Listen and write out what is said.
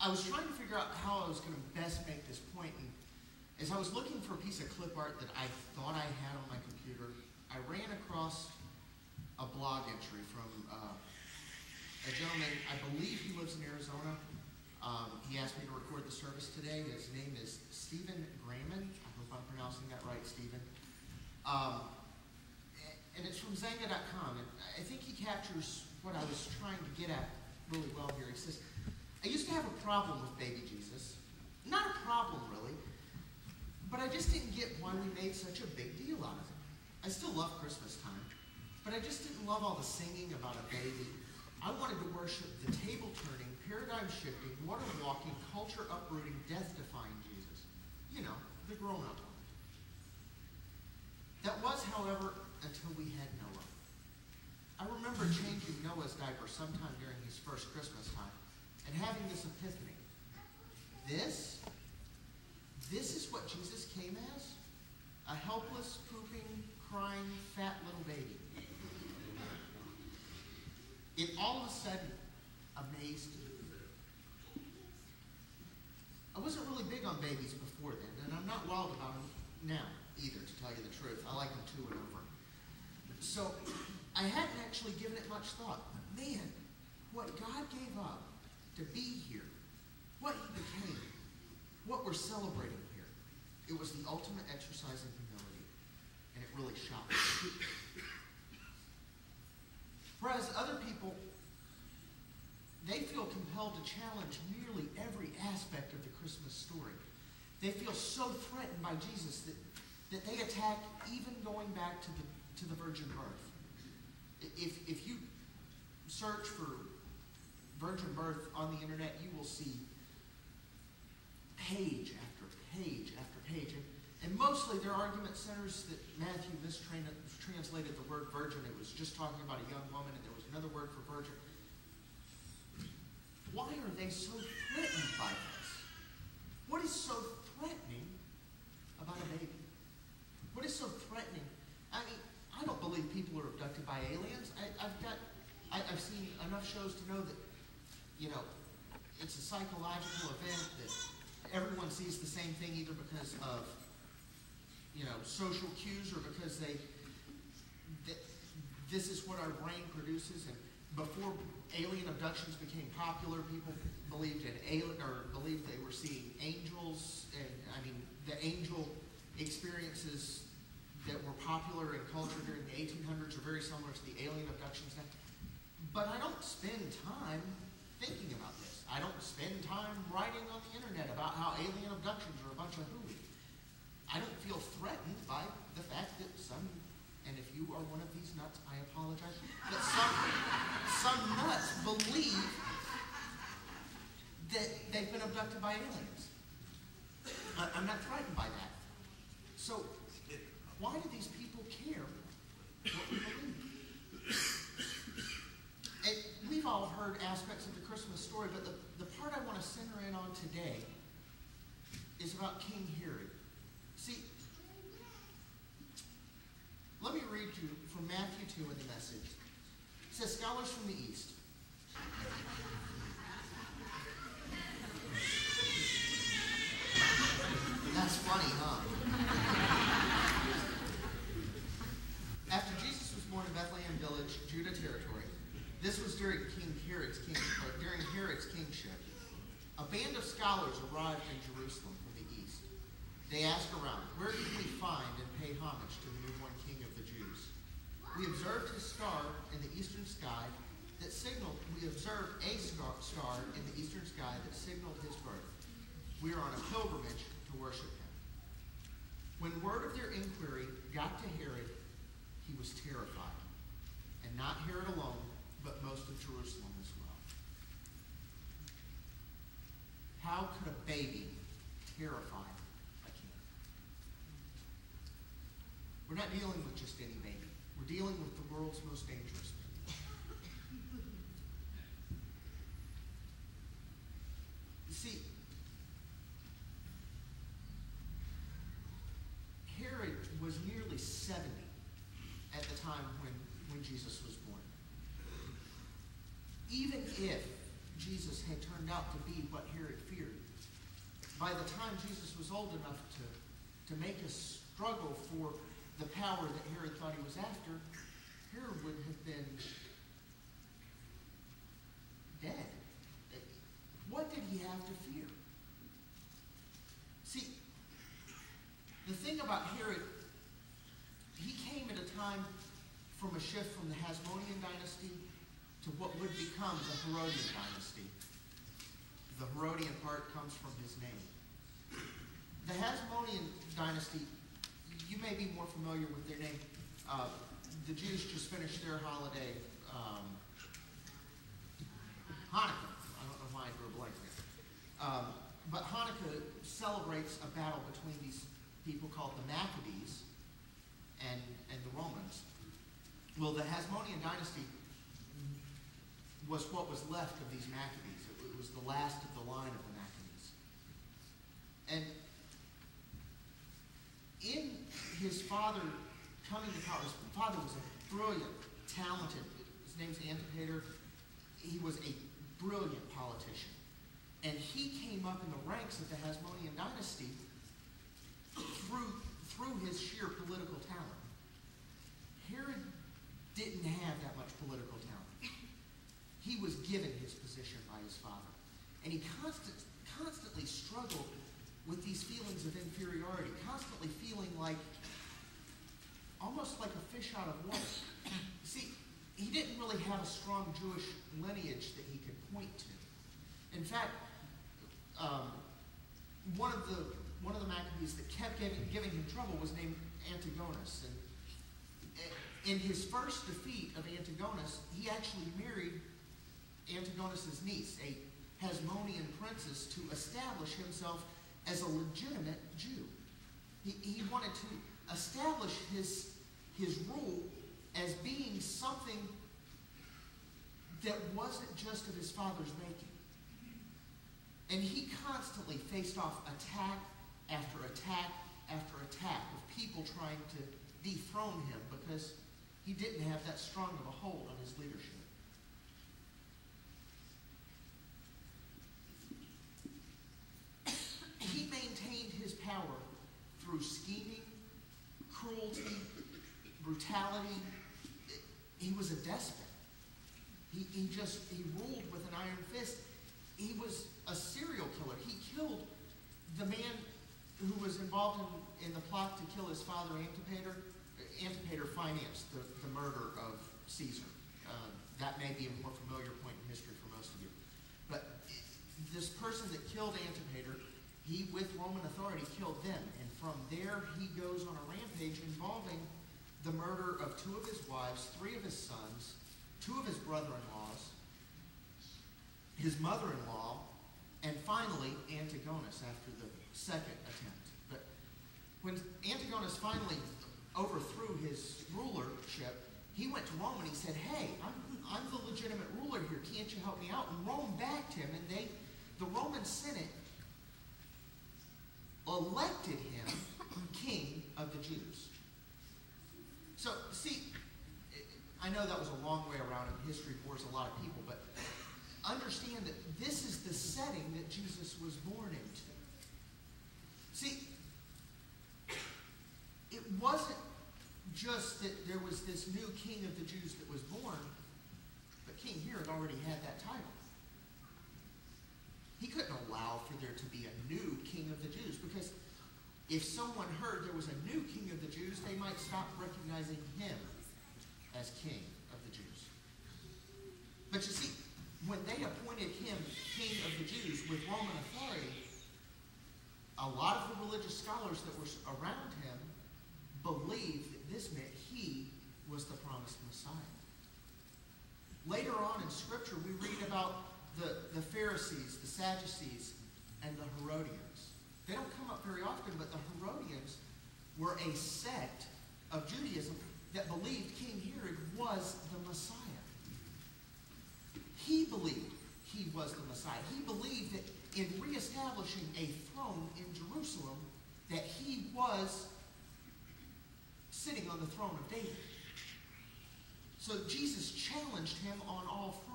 I was trying to figure out how I was going to best make this point, and as I was looking for a piece of clip art that I thought I had on my computer, I ran across a blog entry from a gentleman, I believe he lives in Arizona. He asked me to record the service today. His name is Stephen Grayman. I hope I'm pronouncing that right, Stephen. And it's from Zanga.com, and I think he captures what I was trying to get at really well here. He says, I used to have a problem with baby Jesus. Not a problem, really, but I just didn't get why we made such a big deal out of it. I still love Christmas time, but I just didn't love all the singing about a baby. I wanted to worship the table-turning, paradigm-shifting, water-walking, culture-uprooting, death-defying Jesus. You know, the grown-up one. That was, however, until we had Noah. I remember changing Noah's diaper sometime during his first Christmas time and having this epiphany. This is what Jesus came as? A helpless, pooping, crying, fat little baby. It all of a sudden amazed me. I wasn't really big on babies before then, and I'm not wild about them now either, to tell you the truth. I like them too and over. So I hadn't actually given it much thought. But man, what God gave up to be here, what he became, what we're celebrating here, it was the ultimate exercise in humility, and it really shocked me. Whereas other people, they feel compelled to challenge nearly every aspect of the Christmas story. They feel so threatened by Jesus that they attack even going back to the virgin birth. If you search for virgin birth on the internet, you will see page after page after page. And mostly their argument centers that Matthew mistranslated the word virgin. It was just talking about a young woman, and there was another word for virgin. Why are they so threatened by this? What is so threatening about a baby? What is so threatening? I mean, I don't believe people are abducted by aliens. I've seen enough shows to know that, you know, it's a psychological event that everyone sees the same thing either because of, you know, social cues or because this is what our brain produces. And before alien abductions became popular, people believed believed they were seeing angels, and I mean the angel experiences that were popular in culture during the 1800s are very similar to the alien abductions now. But I don't spend time thinking about this. I don't spend time writing on the internet about how alien abductions are a bunch of hooey. I don't feel threatened by the fact that some, and if you are one of these nuts, I apologize, that some nuts believe that they've been abducted by aliens. I'm not frightened by that. So why do these people care what we believe? And we've all heard aspects of the Christmas story, but the part I want to center in on today is about King Herod. See, let me read you from Matthew 2 in the Message. It says, scholars from the East. That's funny, huh? After Jesus was born in Bethlehem village, Judah territory, this was during Herod's kingship, a band of scholars arrived in Jerusalem from the east. They asked around, where can we find and pay homage to the newborn king of the Jews? We observed his star in the eastern sky that signaled, we observed a star in the eastern sky that signaled his birth. We are on a pilgrimage to worship him. When word of their inquiry got to Herod, he was terrified. And not Herod alone, but most of Jerusalem as well. How could a baby terrify a king? We're not dealing with just any baby. We're dealing with the world's most dangerous baby. You see, Herod was nearly 70 at the time when Jesus was born. Even if Jesus had turned out to be what Herod feared. By the time Jesus was old enough to make a struggle for the power that Herod thought he was after, Herod would have been dead. What did he have to fear? See, the thing about Herod, he came at a time from a shift from the Hasmonean dynasty to what would become the Herodian dynasty. The Herodian part comes from his name. The Hasmonean dynasty, you may be more familiar with their name. The Jews just finished their holiday, Hanukkah. I don't know why I drew a blank there. But Hanukkah celebrates a battle between these people called the Maccabees and the Romans. Well, the Hasmonean dynasty was what was left of these Maccabees. It was the last of the line of the Maccabees. And in his father coming to power, his father was a brilliant, talented, his name's Antipater. He was a brilliant politician. And he came up in the ranks of the Hasmonean dynasty through his sheer political talent. Herod didn't have that much political talent. He was given his position by his father. And he constantly struggled with these feelings of inferiority, constantly feeling like, almost like a fish out of water. See, he didn't really have a strong Jewish lineage that he could point to. In fact, one of the Maccabees that kept giving him trouble was named Antigonus. And in his first defeat of Antigonus, he actually married Antigonus's niece, a Hasmonean princess, to establish himself as a legitimate Jew. He wanted to establish his rule as being something that wasn't just of his father's making. And he constantly faced off attack after attack after attack of people trying to dethrone him because he didn't have that strong of a hold on his leadership. He maintained his power through scheming, cruelty, brutality. He was a despot. He ruled with an iron fist. He was a serial killer. He killed the man who was involved in the plot to kill his father, Antipater. Antipater financed the murder of Caesar. That may be a more familiar point in history for most of you. But this person that killed Antipater, he, with Roman authority, killed them. And from there, he goes on a rampage involving the murder of 2 of his wives, 3 of his sons, 2 of his brother-in-laws, his mother-in-law, and finally Antigonus after the second attempt. But when Antigonus finally overthrew his rulership, he went to Rome and he said, "Hey, I'm the legitimate ruler here. Can't you help me out?" And Rome backed him, and the Roman Senate elected him king of the Jews. So, see, I know that was a long way around, and history bores a lot of people, but understand that this is the setting that Jesus was born into. See, it wasn't just that there was this new king of the Jews that was born, but King Herod already had that title. He couldn't allow for there to be a new king of the Jews, because if someone heard there was a new king of the Jews, they might stop recognizing him as king of the Jews. But you see, when they appointed him king of the Jews with Roman authority, a lot of the religious scholars that were around him believed that this meant he was the promised Messiah. Later on in Scripture, we read about the Pharisees, the Sadducees, and the Herodians. They don't come up very often, but the Herodians were a sect of Judaism that believed King Herod was the Messiah. He believed he was the Messiah. He believed that in reestablishing a throne in Jerusalem, that he was sitting on the throne of David. So Jesus challenged him on all fronts.